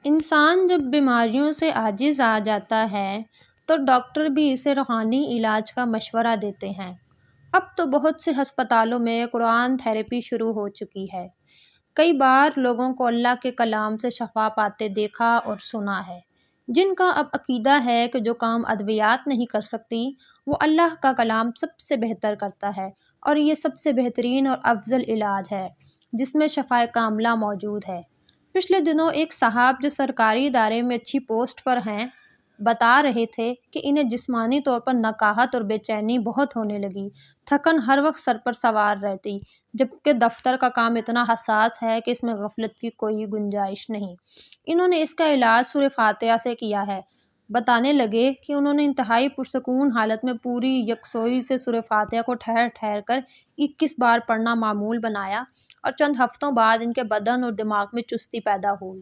انسان جب بیماریوں سے عاجز آ جاتا ہے تو ڈاکٹر بھی اسے روحانی علاج کا مشورہ دیتے ہیں۔ اب تو بہت سے ہسپتالوں میں قرآن تھراپی شروع ہو چکی ہے۔ کئی بار لوگوں کو اللہ کے کلام سے شفا پاتے دیکھا اور سنا ہے، جن کا اب عقیدہ ہے کہ جو کام ادویات نہیں کر سکتی وہ اللہ کا کلام سب سے بہتر کرتا ہے، اور یہ سب سے بہترین اور افضل علاج ہے جس میں شفائے کاملہ موجود ہے۔ پچھلے دنوں ایک صاحب جو سرکاری ادارے میں اچھی پوسٹ پر ہیں بتا رہے تھے کہ انہیں جسمانی طور پر نقاہت اور بے چینی بہت ہونے لگی، تھکن ہر وقت سر پر سوار رہتی، جبکہ دفتر کا کام اتنا حساس ہے کہ اس میں غفلت کی کوئی گنجائش نہیں۔ انہوں نے اس کا علاج سورہ فاتحہ سے کیا ہے۔ بتانے لگے کہ انہوں نے انتہائی پرسکون حالت میں پوری یکسوئی سے سورہ فاتحہ کو ٹھہر ٹھہر کر 21 بار پڑھنا معمول بنایا، اور چند ہفتوں بعد ان کے بدن اور دماغ میں چستی پیدا ہوئی۔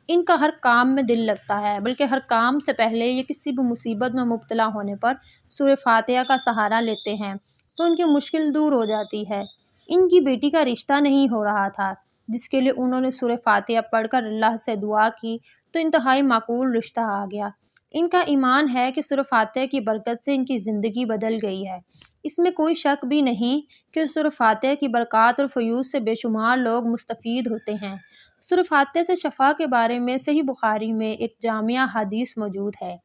ان کا ہر کام میں دل لگتا ہے، بلکہ ہر کام سے پہلے یہ کسی بھی مصیبت میں مبتلا ہونے پر سورہ فاتحہ کا سہارا لیتے ہیں تو ان کی مشکل دور ہو جاتی ہے۔ ان کی بیٹی کا رشتہ نہیں ہو رہا تھا، جس کے لیے انہوں نے سورہ فاتحہ پڑھ کر اللہ سے دعا کی تو انتہائی معقول رشتہ آ گیا۔ ان کا ایمان ہے کہ سورہ فاتحہ کی برکت سے ان کی زندگی بدل گئی ہے۔ اس میں کوئی شک بھی نہیں کہ سورہ فاتحہ کی برکات اور فیوز سے بے شمار لوگ مستفید ہوتے ہیں۔ سورہ فاتحہ سے شفا کے بارے میں صحیح بخاری میں ایک جامع حدیث موجود ہے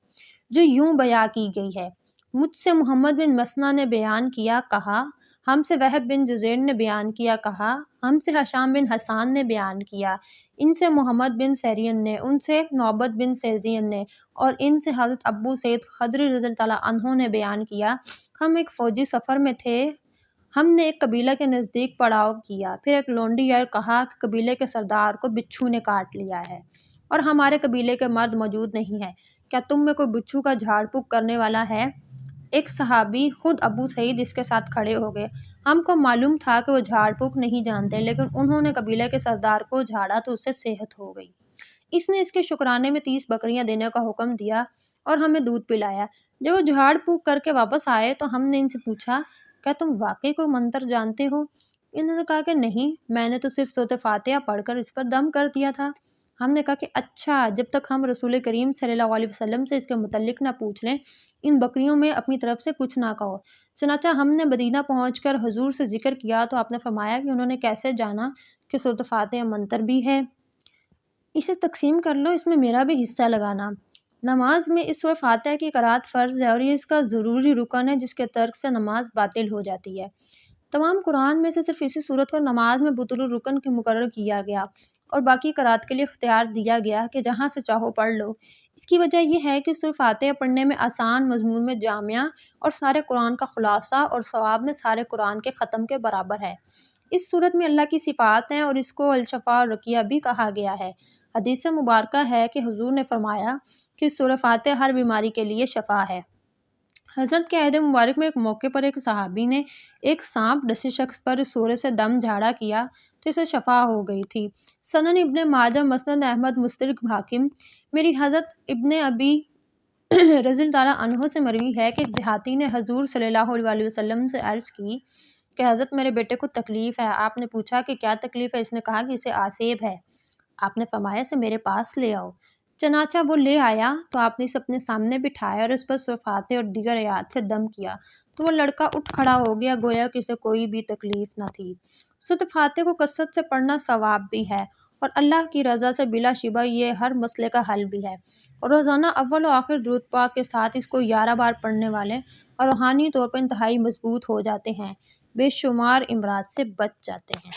جو یوں بیان کی گئی ہے: مجھ سے محمد بن مسنہ نے بیان کیا، کہا ہم سے وہب بن جزیر نے بیان کیا، کہا ہم سے ہشام بن حسان نے بیان کیا، ان سے محمد بن سیرین نے، ان سے نوبت بن سیزین نے، اور ان سے حضرت ابو سعید خدری رضی اللہ تعالیٰ عنہ نے بیان کیا، ہم ایک فوجی سفر میں تھے، ہم نے ایک قبیلہ کے نزدیک پڑاؤ کیا، پھر ایک لونڈی آئی اور کہا کہ قبیلے کے سردار کو بچھو نے کاٹ لیا ہے اور ہمارے قبیلے کے مرد موجود نہیں ہیں، کیا تم میں کوئی بچھو کا جھاڑ پھونک کرنے والا ہے؟ ایک صحابی خود ابو سعید اس کے ساتھ کھڑے ہو گئے۔ ہم کو معلوم تھا کہ وہ جھاڑ پھونک نہیں جانتے، لیکن انہوں نے قبیلے کے سردار کو جھاڑا تو اس سے صحت ہو گئی۔ اس نے اس کے شکرانے میں 30 بکریاں دینے کا حکم دیا اور ہمیں دودھ پلایا۔ جب وہ جھاڑ پھونک کر کے واپس آئے تو ہم نے ان سے پوچھا، کیا تم واقعی کوئی منتر جانتے ہو؟ انہوں نے کہا کہ نہیں، میں نے تو صرف سورۃ فاتحہ پڑھ کر اس پر دم کر دیا تھا۔ ہم نے کہا کہ اچھا، جب تک ہم رسول کریم صلی اللہ علیہ وسلم سے اس کے متعلق نہ پوچھ لیں، ان بکریوں میں اپنی طرف سے کچھ نہ کہو۔ چنانچہ ہم نے مدینہ پہنچ کر حضور سے ذکر کیا تو آپ نے فرمایا کہ انہوں نے کیسے جانا کہ سورۃ فاتحہ منتر بھی ہے، اسے تقسیم کر لو، اس میں میرا بھی حصہ لگانا۔ نماز میں اس سورۃ فاتحہ کی قرأت فرض ہے اور یہ اس کا ضروری رکن ہے جس کے ترک سے نماز باطل ہو جاتی ہے۔ تمام قرآن میں سے صرف اسی سورت کو نماز میں بطور رکن کے مقرر کیا گیا اور باقی قرأت کے لیے اختیار دیا گیا کہ جہاں سے چاہو پڑھ لو۔ اس کی وجہ یہ ہے کہ سورۃ فاتحہ پڑھنے میں آسان، مضمون میں جامع اور سارے قرآن کا خلاصہ، اور ثواب میں سارے قرآن کے ختم کے برابر ہے۔ اس سورت میں اللہ کی صفات ہیں اور اس کو الشفا اور رقیہ بھی کہا گیا ہے۔ حدیث مبارکہ ہے کہ حضور نے فرمایا کہ سورۃ فاتحہ ہر بیماری کے لیے شفا ہے۔ حضرت کے عہد مبارک میں ایک موقع پر ایک صحابی نے ایک سانپ ڈسے شخص پر اس سورہ سے دم جھاڑا کیا تو اسے شفا ہو گئی تھی۔ سنن ابن ماجہ، مسند احمد، مستدرک حاکم۔ میری حضرت ابن ابی رضی اللہ تعالیٰ عنہ سے مروی ہے کہ ایک دیہاتی نے حضور صلی اللہ علیہ وسلم سے عرض کی کہ حضرت میرے بیٹے کو تکلیف ہے۔ آپ نے پوچھا کہ کیا تکلیف ہے؟ اس نے کہا کہ اسے آسیب ہے۔ آپ نے فرمایا اسے میرے پاس لے آؤ۔ چنانچہ وہ لے آیا تو آپ نے اسے اپنے سامنے بٹھایا اور اس پر سورۃ فاتحہ اور دیگر آیات سے دم کیا تو وہ لڑکا اٹھ کھڑا ہو گیا گویا کہ اسے کوئی بھی تکلیف نہ تھی۔ سورۃ فاتحہ کو کثرت سے پڑھنا ثواب بھی ہے اور اللہ کی رضا سے بلا شبہ یہ ہر مسئلے کا حل بھی ہے، اور روزانہ اول و آخر درود پاک کے ساتھ اس کو 11 بار پڑھنے والے اور روحانی طور پر انتہائی مضبوط ہو جاتے ہیں، بے شمار امراض سے بچ جاتے ہیں۔